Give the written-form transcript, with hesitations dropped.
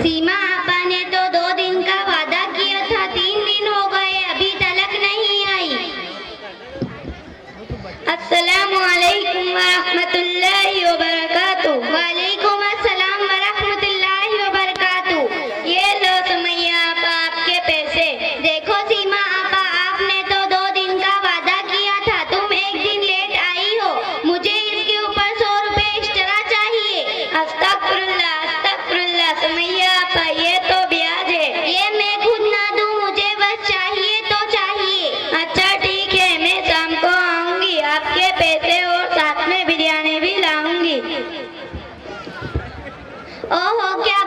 सीमा आपा ने तो 2 दिन का वादा किया था, 3 दिन हो गए अभी तलक नहीं आई। अस्सलामु अलैकुम व रहमतुल्लाहि व बरकातुहू। वालेकुम अस्सलाम व रहमतुल्लाहि व बरकातुहू। ये लो सुमैया आपा आपके पैसे। देखो सीमा आपा, आपने तो 2 दिन का वादा किया था, तुम 1 दिन लेट आई हो। मुझे इसके ऊपर 100 रुपए एक्स्ट्रा चाहिए। अस्तगफिरुल्लाह अस्तगफिरुल्लाह सुमैया आपा, ये तो ब्याज है। ये मैं खुद ना दूं, मुझे बस चाहिए तो चाहिए। अच्छा ठीक है, मैं शाम को आऊंगी, आपके पैसे और साथ में बिरयानी भी लाऊंगी। ओहो क्या